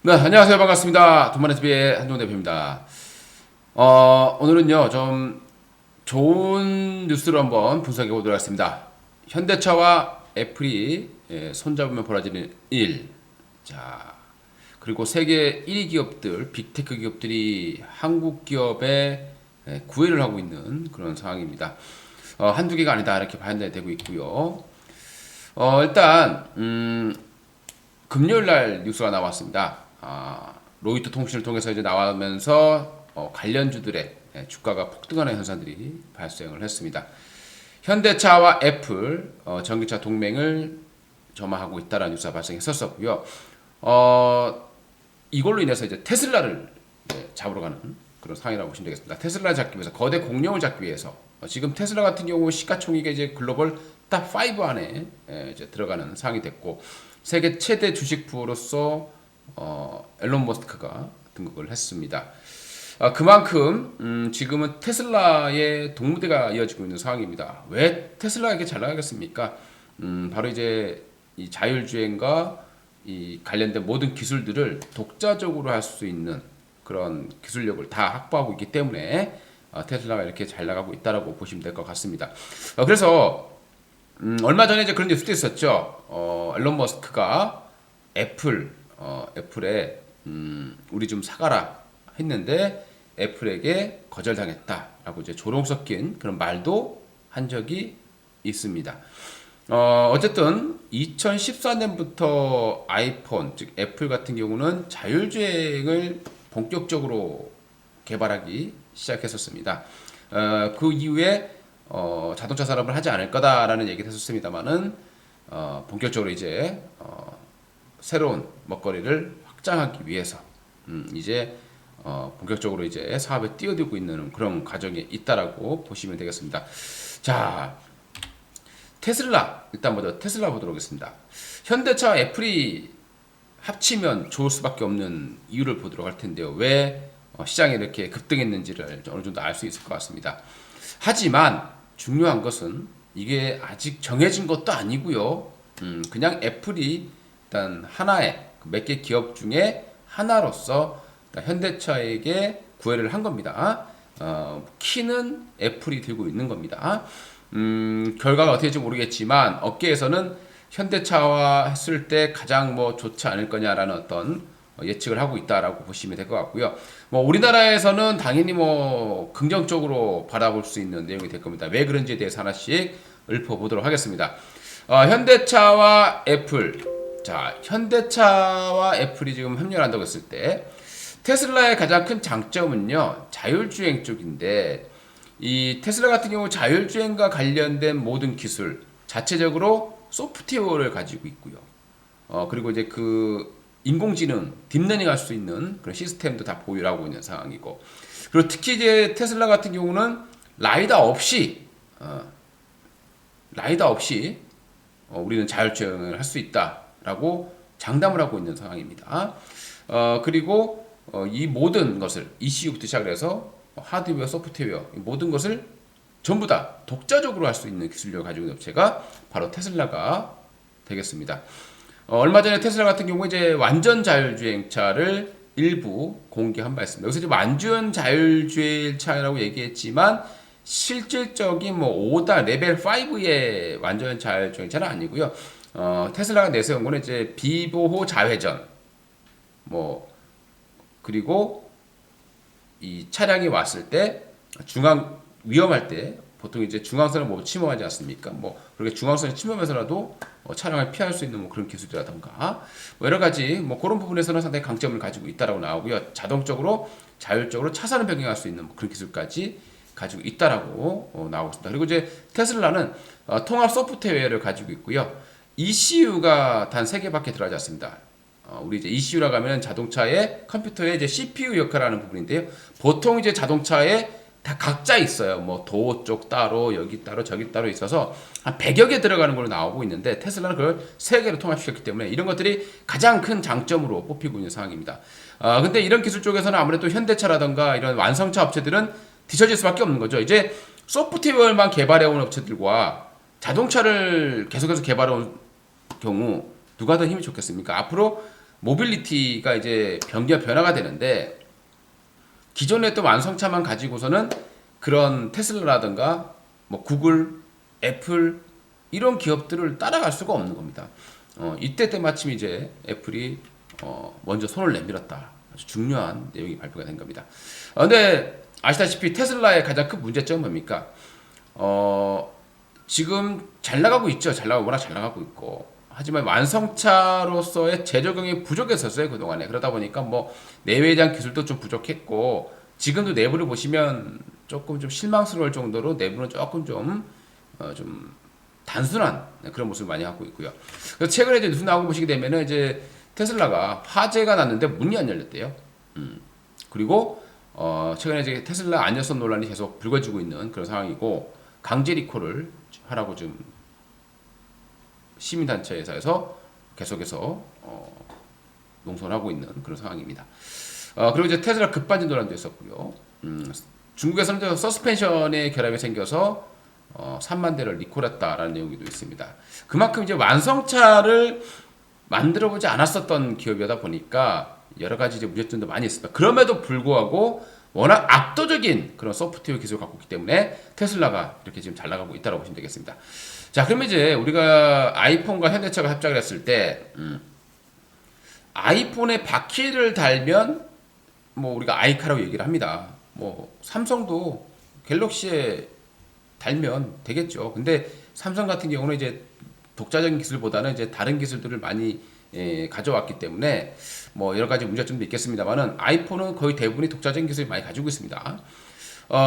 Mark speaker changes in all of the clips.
Speaker 1: 네, 안녕하세요. 반갑습니다. 돈만의TV의 한동 대표입니다. 오늘은요, 좀 좋은 뉴스를 한번 분석해 보도록 하겠습니다. 현대차와 애플이 손잡으면 벌어지는 일. 자, 그리고 세계 1위 기업들, 빅테크 기업들이 한국 기업에 구애를 하고 있는 그런 상황입니다. 한두 개가 아니다. 이렇게 판단되고 있고요. 일단, 금요일 날 뉴스가 나왔습니다. 로이터 통신을 통해서 이제 나오면서 관련주들의 주가가 폭등하는 현상들이 발생을 했습니다. 현대차와 애플 전기차 동맹을 점화하고 있다라는 뉴스가 발생했었고요. 이걸로 인해서 이제 테슬라를 잡으러 가는 그런 상황이라고 보시면 되겠습니다. 테슬라 잡기 위해서 거대 공룡을 잡기 위해서 지금 테슬라 같은 경우 시가총액이 이제 글로벌 탑5 안에 이제 들어가는 상황이 됐고 세계 최대 주식부로서 앨런 머스크가 등극을 했습니다. 그만큼 지금은 테슬라의 동무대가 이어지고 있는 상황입니다. 왜 테슬라가 이렇게 잘 나가겠습니까? 바로 이제 이 자율주행과 이 관련된 모든 기술들을 독자적으로 할 수 있는 그런 기술력을 다 확보하고 있기 때문에 테슬라가 이렇게 잘 나가고 있다라고 보시면 될 것 같습니다. 그래서 얼마 전에 이제 그런 뉴스도 있었죠. 앨런 머스크가 애플에 우리 좀 사가라 했는데 애플에게 거절당했다라고 이제 조롱 섞인 그런 말도 한 적이 있습니다. 어쨌든 2014년부터 아이폰 즉 애플 같은 경우는 자율주행을 본격적으로 개발하기 시작했었습니다. 그 이후에 자동차 산업을 하지 않을 거다라는 얘기를 했었습니다만은 본격적으로 이제 새로운 먹거리를 확장하기 위해서 이제 본격적으로 이제 사업에 뛰어들고 있는 그런 과정이 있다라고 보시면 되겠습니다. 자, 테슬라 일단 먼저 테슬라 보도록 하겠습니다. 현대차와 애플이 합치면 좋을 수밖에 없는 이유를 보도록 할 텐데요. 왜 시장이 이렇게 급등했는지를 어느 정도 알 수 있을 것 같습니다. 하지만 중요한 것은 이게 아직 정해진 것도 아니고요. 그냥 애플이 일단 하나의 몇 개 기업 중에 하나로서 현대차에게 구애를 한 겁니다. 키는 애플이 들고 있는 겁니다. 결과가 어떻게 될지 모르겠지만 업계에서는 현대차와 했을 때 가장 뭐 좋지 않을 거냐라는 어떤 예측을 하고 있다라고 보시면 될 것 같고요. 뭐 우리나라에서는 당연히 뭐 긍정적으로 바라볼 수 있는 내용이 될 겁니다. 왜 그런지에 대해서 하나씩 읊어보도록 하겠습니다. 현대차와 애플. 자, 현대차와 애플이 지금 협력을 한다고 했을 때 테슬라의 가장 큰 장점은요, 자율주행 쪽인데 이 테슬라 같은 경우 자율주행과 관련된 모든 기술 자체적으로 소프트웨어를 가지고 있고요. 그리고 이제 그 인공지능, 딥러닝 할 수 있는 그런 시스템도 다 보유하고 있는 상황이고, 그리고 특히 이제 테슬라 같은 경우는 라이다 없이, 라이다 없이 우리는 자율주행을 할 수 있다라고 장담을 하고 있는 상황입니다. 그리고 이 모든 것을 ECU부터 시작해서 하드웨어, 소프트웨어 모든 것을 전부 다 독자적으로 할 수 있는 기술력을 가지고 있는 업체가 바로 테슬라가 되겠습니다. 얼마 전에 테슬라 같은 경우 이제 완전 자율주행차를 일부 공개한 바 있습니다. 여기서 이제 완전 자율주행차라고 얘기했지만 실질적인 뭐 5단 레벨 5의 완전 자율주행차는 아니고요. 테슬라가 내세운 거는 이제 비보호 자회전, 뭐 그리고 이 차량이 왔을 때 중앙 위험할 때 보통 이제 중앙선을 뭐 침범하지 않습니까? 뭐 그렇게 중앙선을 침범해서라도 차량을 피할 수 있는 뭐 그런 기술이라던가 뭐 여러 가지 뭐 그런 부분에서는 상당히 강점을 가지고 있다라고 나오고요. 자동적으로 자율적으로 차선을 변경할 수 있는 뭐 그런 기술까지 가지고 있다라고 나오고 있습니다. 그리고 이제 테슬라는 통합 소프트웨어를 가지고 있고요. ECU가 단 3개밖에 들어가지 않습니다. 우리 이제 ECU라고 하면 자동차의 컴퓨터의 이제 CPU 역할을 하는 부분인데요. 보통 이제 자동차에 다 각자 있어요. 뭐 도어 쪽 따로, 여기 따로, 저기 따로 있어서 한 100여 개 들어가는 걸로 나오고 있는데 테슬라는 그걸 3개로 통합시켰기 때문에 이런 것들이 가장 큰 장점으로 뽑히고 있는 상황입니다. 근데 이런 기술 쪽에서는 아무래도 현대차라던가 이런 완성차 업체들은 뒤처질 수밖에 없는 거죠. 이제 소프트웨어만 개발해온 업체들과 자동차를 계속해서 개발해온 경우 누가 더 힘이 좋겠습니까? 앞으로 모빌리티가 이제 변화가 되는데 기존에 했던 완성차만 가지고서는 그런 테슬라라든가 뭐 구글, 애플 이런 기업들을 따라갈 수가 없는 겁니다. 이때 때마침 이제 애플이 먼저 손을 내밀었다. 아주 중요한 내용이 발표가 된 겁니다. 근데 아시다시피 테슬라의 가장 큰 문제점은 뭡니까? 지금 잘 나가고 있죠. 워낙 잘 나가고 있고. 하지만 완성차로서의 제조 경험이 부족했었어요, 그동안에. 그러다 보니까 뭐 내외에 대한 기술도 좀 부족했고, 지금도 내부를 보시면 조금 좀 실망스러울 정도로 내부는 조금 좀 단순한 그런 모습을 많이 하고 있고요. 그래서 최근에 이제 뉴스 나오고 보시게 되면은 이제 테슬라가 화재가 났는데 문이 안 열렸대요. 그리고 최근에 이제 테슬라 안전성 논란이 계속 불거지고 있는 그런 상황이고, 강제 리콜을 하라고 좀 시민단체에서 계속해서 농성하고 있는 그런 상황입니다. 그리고 이제 테슬라 급반진 논란도 있었고요. 중국에서는 서스펜션의 결함이 생겨서 3만 대를 리콜했다라는 내용도 있습니다. 그만큼 이제 완성차를 만들어보지 않았었던 기업이다 보니까 여러 가지 이제 문제점도 많이 있습니다. 그럼에도 불구하고 워낙 압도적인 그런 소프트웨어 기술을 갖고 있기 때문에 테슬라가 이렇게 지금 잘 나가고 있다고 보시면 되겠습니다. 자, 그러면 이제 우리가 아이폰과 현대차가 합작을 했을 때 아이폰에 바퀴를 달면 뭐 우리가 아이카라고 얘기를 합니다. 뭐 삼성도 갤럭시에 달면 되겠죠. 근데 삼성 같은 경우는 이제 독자적인 기술보다는 이제 다른 기술들을 많이 가져왔기 때문에 뭐 여러 가지 문제점도 있겠습니다만은 아이폰은 거의 대부분이 독자적인 기술을 많이 가지고 있습니다.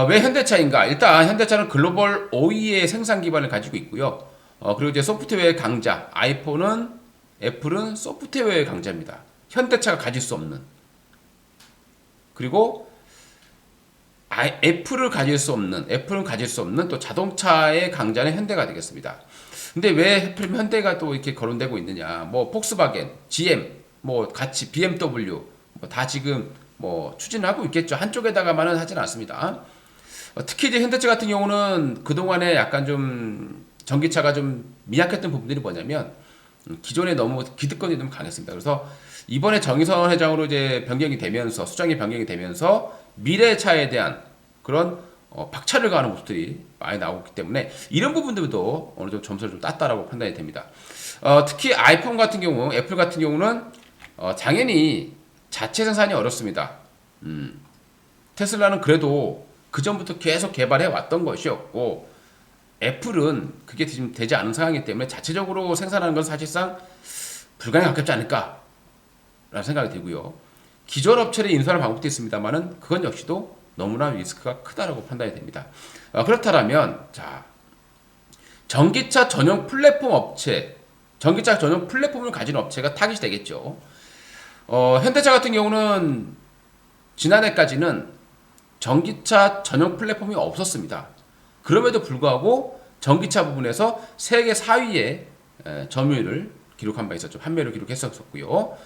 Speaker 1: 왜 현대차인가? 일단 현대차는 글로벌 5위의 생산 기반을 가지고 있고요. 그리고 이제 소프트웨어의 강자, 아이폰은 애플은 소프트웨어의 강자입니다. 현대차가 가질 수 없는. 그리고 애플은 가질 수 없는 또 자동차의 강자는 현대가 되겠습니다. 근데 왜 하필 현대가 또 이렇게 거론되고 있느냐? 뭐 폭스바겐, GM, 뭐 같이 BMW 뭐 다 지금 뭐 추진하고 있겠죠. 한쪽에다가만은 하진 않습니다. 특히 이제 현대차 같은 경우는 그동안에 약간 좀 전기차가 좀 미약했던 부분들이 뭐냐면 기존에 너무 기득권이 좀 강했습니다. 그래서 이번에 정의선 회장으로 이제 변경이 되면서 수장이 변경이 되면서 미래차에 대한 그런 박차를 가하는 모습들이 많이 나오기 때문에 이런 부분들도 어느 정도 점수를 좀 땄다라고 판단이 됩니다. 특히 아이폰 같은 경우, 애플 같은 경우는 당연히 자체 생산이 어렵습니다. 테슬라는 그래도 그 전부터 계속 개발해 왔던 것이었고, 애플은 그게 지금 되지 않은 상황이기 때문에 자체적으로 생산하는 건 사실상 불가능에 가깝지 않을까라는 생각이 들고요. 기존 업체를 인수하는 방법도 있습니다만은 그건 역시도 너무나 리스크가 크다라고 판단이 됩니다. 그렇다면 자, 전기차 전용 플랫폼 업체, 전기차 전용 플랫폼을 가진 업체가 타깃이 되겠죠. 현대차 같은 경우는 지난해까지는 전기차 전용 플랫폼이 없었습니다. 그럼에도 불구하고 전기차 부분에서 세계 4위의 점유율을 기록한 바 있었죠. 판매를 기록했었고요.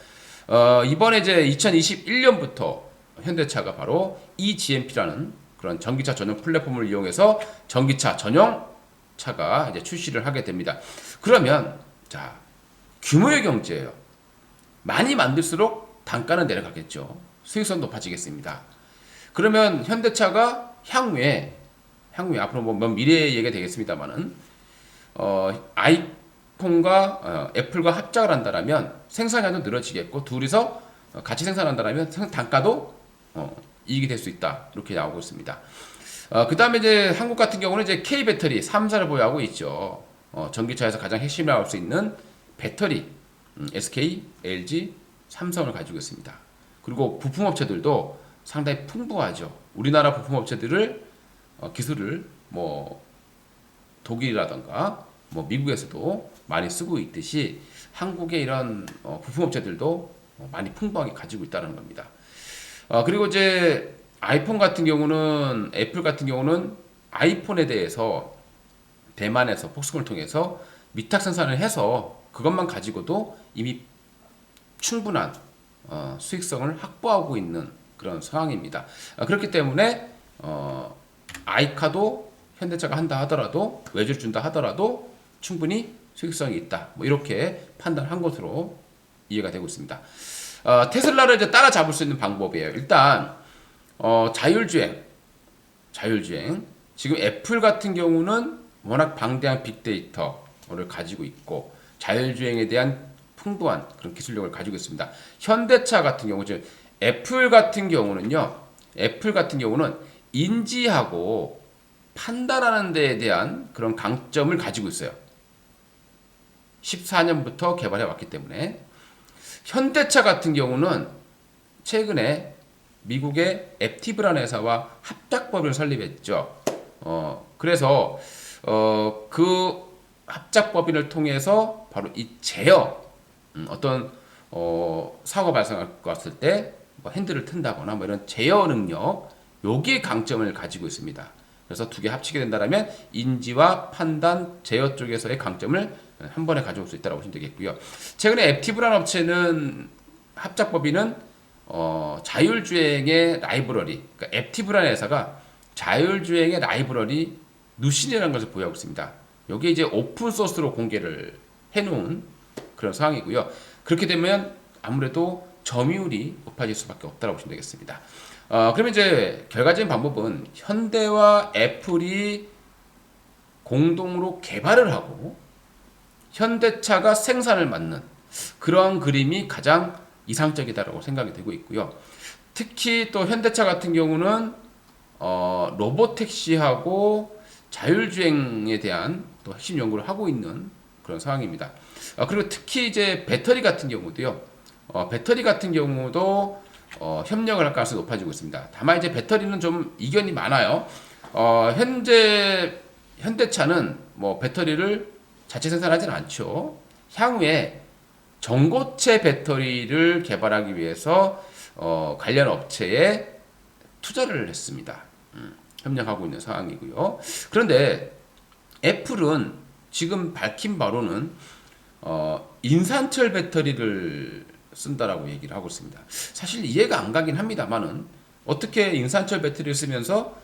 Speaker 1: 이번에 이제 2021년부터 현대차가 바로 eGMP라는 그런 전기차 전용 플랫폼을 이용해서 전기차 전용 차가 이제 출시를 하게 됩니다. 그러면 자, 규모의 경제예요. 많이 만들수록 단가는 내려가겠죠. 수익성 높아지겠습니다. 그러면 현대차가 향후에 앞으로 뭐 미래의 얘기가 되겠습니다만은 아이폰과 애플과 합작을 한다라면 생산량도 늘어지겠고 둘이서 같이 생산한다라면 단가도 이익이 될 수 있다 이렇게 나오고 있습니다. 그 다음에 이제 한국 같은 경우는 이제 K 배터리 3사를 보유하고 있죠. 전기차에서 가장 핵심이라고 할 수 있는 배터리 SK, LG, 삼성을 가지고 있습니다. 그리고 부품업체들도 상당히 풍부하죠. 우리나라 부품업체들을 기술을 뭐 독일이라던가 뭐 미국에서도 많이 쓰고 있듯이 한국의 이런 부품업체들도 많이 풍부하게 가지고 있다는 겁니다. 그리고 이제 아이폰 같은 경우는 애플 같은 경우는 아이폰에 대해서 대만에서 폭스콘을 통해서 위탁 생산을 해서 그것만 가지고도 이미 충분한 수익성을 확보하고 있는 그런 상황입니다. 그렇기 때문에 아이카도 현대차가 한다 하더라도 외주를 준다 하더라도 충분히 수익성이 있다. 뭐 이렇게 판단한 것으로 이해가 되고 있습니다. 테슬라를 이제 따라잡을 수 있는 방법이에요. 일단 자율주행. 지금 애플 같은 경우는 워낙 방대한 빅데이터를 가지고 있고 자율주행에 대한 풍부한 그런 기술력을 가지고 있습니다. 현대차 같은 경우, 즉 애플 같은 경우는 인지하고 판단하는 데에 대한 그런 강점을 가지고 있어요. 14년부터 개발해 왔기 때문에. 현대차 같은 경우는 최근에 미국의 앱티브라는 회사와 합작법을 설립했죠. 그래서 그 합작법인을 통해서 바로 이 제어, 어떤 사고 발생할 것 같을 때 뭐 핸들을 튼다거나 뭐 이런 제어 능력, 여기에 강점을 가지고 있습니다. 그래서 두 개 합치게 된다면 인지와 판단, 제어 쪽에서의 강점을 한 번에 가져올 수 있다고 보시면 되겠고요. 최근에 앱티브라는 업체는 합작법인은 자율주행의 라이브러리, 그러니까 앱티브라는 회사가 자율주행의 라이브러리 누신이라는 것을 보유하고 있습니다. 여기 이제 오픈 소스로 공개를 해놓은 그런 상황이고요. 그렇게 되면 아무래도 점유율이 높아질 수밖에 없다고 보시면 되겠습니다. 그러면 이제 결과적인 방법은 현대와 애플이 공동으로 개발을 하고 현대차가 생산을 맡는 그런 그림이 가장 이상적이다라고 생각이 되고 있고요. 특히 또 현대차 같은 경우는 로보택시하고 자율주행에 대한 또 핵심 연구를 하고 있는 그런 상황입니다. 그리고 특히 이제 배터리 같은 경우도요. 배터리 같은 경우도 협력을 할 가능성이 높아지고 있습니다. 다만 이제 배터리는 좀 이견이 많아요. 현대차는 뭐 배터리를 자체 생산하지는 않죠. 향후에 전고체 배터리를 개발하기 위해서 관련 업체에 투자를 했습니다. 협력하고 있는 상황이고요. 그런데 애플은 지금 밝힌 바로는 인산철 배터리를 쓴다라고 얘기를 하고 있습니다. 사실 이해가 안 가긴 합니다만은 어떻게 인산철 배터리를 쓰면서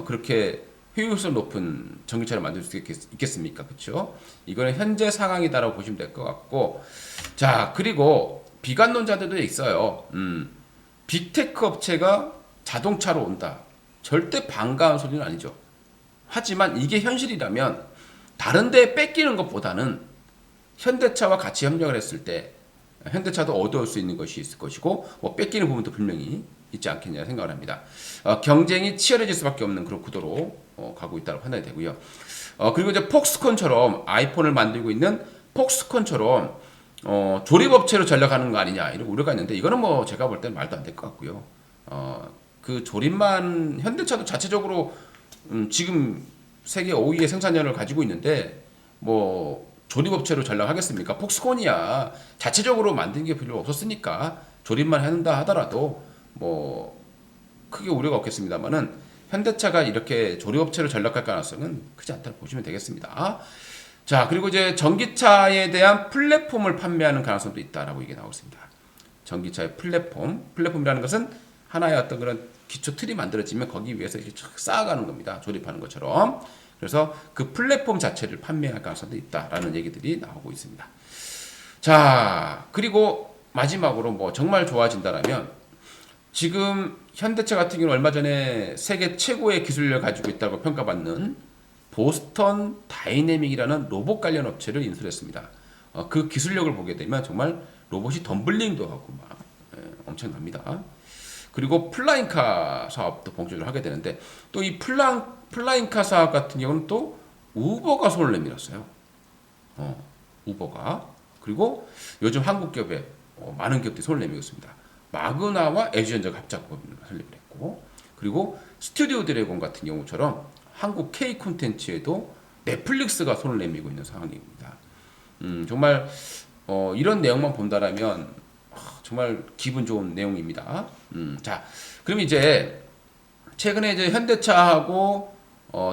Speaker 1: 그렇게 효율성 높은 전기차를 만들 수 있겠습니까? 그렇죠? 이거는 현재 상황이다라고 보시면 될 것 같고, 자, 그리고 비관론자들도 있어요. 빅테크 업체가 자동차로 온다. 절대 반가운 소리는 아니죠. 하지만 이게 현실이라면 다른 데에 뺏기는 것보다는 현대차와 같이 협력을 했을 때 현대차도 얻어올 수 있는 것이 있을 것이고 뭐 뺏기는 부분도 분명히 있지 않겠냐 생각을 합니다. 경쟁이 치열해질 수밖에 없는 그런 구도로 가고 있다고 판단이 되고요. 그리고 이제 폭스콘처럼 아이폰을 만들고 있는 폭스콘처럼 조립업체로 전략하는 거 아니냐 이런 우려가 있는데 이거는 뭐 제가 볼 때는 말도 안 될 것 같고요. 그 조립만 현대차도 자체적으로 지금 세계 5위의 생산량을 가지고 있는데 뭐 조립업체로 전략하겠습니까? 폭스콘이야 자체적으로 만든 게 별로 없었으니까 조립만 한다 하더라도 뭐 크게 우려가 없겠습니다만은 현대차가 이렇게 조립업체로 전략할 가능성은 크지 않다고 보시면 되겠습니다. 자, 그리고 이제 전기차에 대한 플랫폼을 판매하는 가능성도 있다라고 얘기 나오고 있습니다. 전기차의 플랫폼이라는 것은 하나의 어떤 그런 기초 틀이 만들어지면 거기 위해서 이렇게 쫙 쌓아가는 겁니다. 조립하는 것처럼. 그래서 그 플랫폼 자체를 판매할 가능성도 있다라는 얘기들이 나오고 있습니다. 자, 그리고 마지막으로 뭐 정말 좋아진다라면 지금 현대차 같은 경우는 얼마 전에 세계 최고의 기술력을 가지고 있다고 평가받는 보스턴 다이내믹이라는 로봇 관련 업체를 인수했습니다. 그 기술력을 보게 되면 정말 로봇이 덤블링도 하고 막 엄청납니다. 그리고 플라잉카 사업도 본격적으로 하게 되는데 또 이 플라잉카 사업 같은 경우는 또 우버가 손을 내밀었어요. 우버가. 그리고 요즘 한국 기업에 많은 기업들이 손을 내밀고 있습니다. 마그나와 에듀전자가 합작법인을 설립을 했고, 그리고 스튜디오 드래곤 같은 경우처럼 한국 K 콘텐츠에도 넷플릭스가 손을 내밀고 있는 상황입니다. 정말 이런 내용만 본다라면 정말 기분 좋은 내용입니다. 자, 그럼 이제 최근에 이제 현대차하고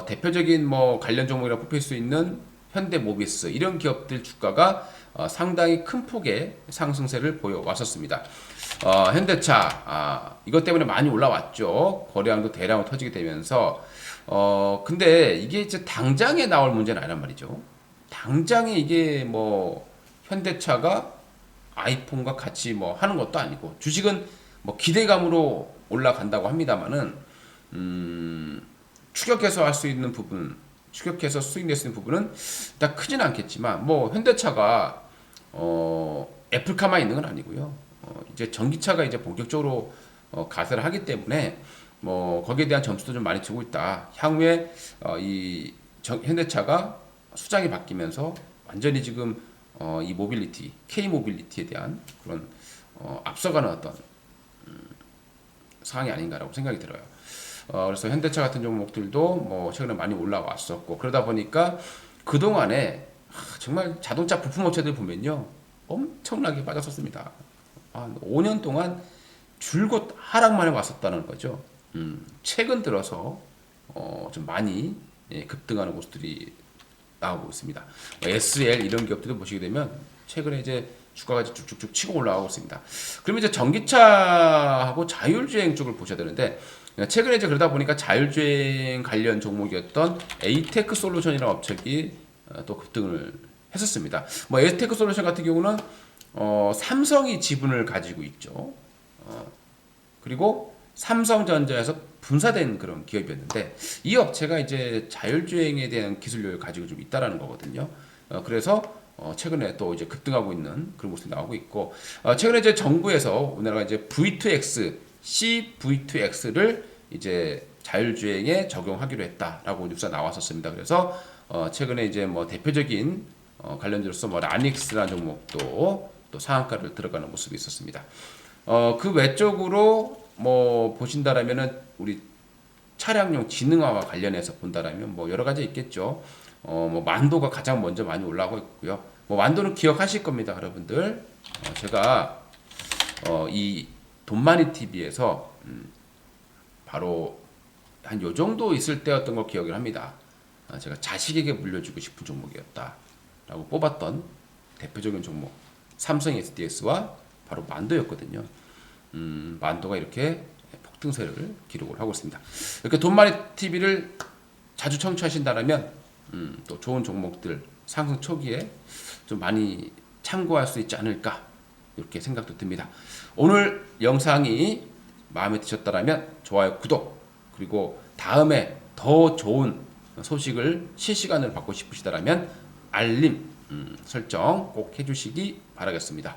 Speaker 1: 대표적인 뭐 관련 종목이라고 뽑힐 수 있는 현대모비스 이런 기업들 주가가 상당히 큰 폭의 상승세를 보여왔었습니다. 현대차 이것 때문에 많이 올라왔죠. 거래량도 대량으로 터지게 되면서 근데 이게 이제 당장에 나올 문제는 아니란 말이죠. 당장에 이게 뭐 현대차가 아이폰과 같이 뭐 하는 것도 아니고 주식은 뭐 기대감으로 올라간다고 합니다만은 추격해서 할 수 있는 부분, 추격해서 수익 낼 수 있는 부분은 일단 크지는 않겠지만 뭐 현대차가 애플카만 있는 건 아니고요. 이제 전기차가 이제 본격적으로 가세를 하기 때문에 뭐 거기에 대한 점수도 좀 많이 주고 있다. 향후에 현대차가 수장이 바뀌면서 완전히 지금 이 모빌리티, K 모빌리티에 대한 그런 앞서가는 어떤 상황이 아닌가라고 생각이 들어요. 그래서 현대차 같은 종목들도 뭐 최근에 많이 올라왔었고 그러다 보니까 그 동안에 정말 자동차 부품 업체들 보면요 엄청나게 빠졌었습니다. 5년 동안 줄곧 하락만 해왔었다는 거죠. 최근 들어서 좀 많이 급등하는 모습들이 나오고 있습니다. SL 이런 기업들도 보시게 되면 최근에 이제 주가가 쭉쭉쭉 치고 올라가고 있습니다. 그러면 이제 전기차하고 자율주행 쪽을 보셔야 되는데 최근에 이제 그러다 보니까 자율주행 관련 종목이었던 에이테크 솔루션이라는 업체가 또 급등을 했었습니다. 뭐 에이테크 솔루션 같은 경우는 삼성이 지분을 가지고 있죠. 그리고 삼성전자에서 분사된 그런 기업이었는데 이 업체가 이제 자율주행에 대한 기술력을 가지고 좀 있다라는 거거든요. 그래서 최근에 또 이제 급등하고 있는 그런 모습이 나오고 있고 최근에 이제 정부에서 우리나라가 이제 V2X, CV2X를 이제 자율주행에 적용하기로 했다라고 뉴스가 나왔었습니다. 그래서 최근에 이제 뭐 대표적인 관련주로서 뭐 라닉스라는 종목도 또 상한가를 들어가는 모습이 있었습니다. 그 외적으로 뭐 보신다라면은 우리 차량용 지능화와 관련해서 본다라면 뭐 여러 가지 있겠죠. 뭐 만도가 가장 먼저 많이 올라가고 있고요. 뭐 만도는 기억하실 겁니다, 여러분들. 제가 이 돈마니 TV에서 바로 한 요 정도 있을 때였던 걸 기억을 합니다. 제가 자식에게 물려주고 싶은 종목이었다라고 뽑았던 대표적인 종목 삼성 SDS와 바로 만도였거든요. 만도가 이렇게 폭등세를 기록을 하고 있습니다. 이렇게 돈마니 TV를 자주 청취하신다면 또 좋은 종목들 상승 초기에 좀 많이 참고할 수 있지 않을까 이렇게 생각도 듭니다. 오늘 영상이 마음에 드셨다면 좋아요, 구독 그리고 다음에 더 좋은 소식을 실시간으로 받고 싶으시다면 알림 설정 꼭 해주시기 바라겠습니다.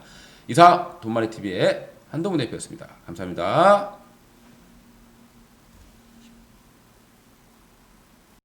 Speaker 1: 이상 돈마니 TV의 한동훈 대표였습니다. 감사합니다.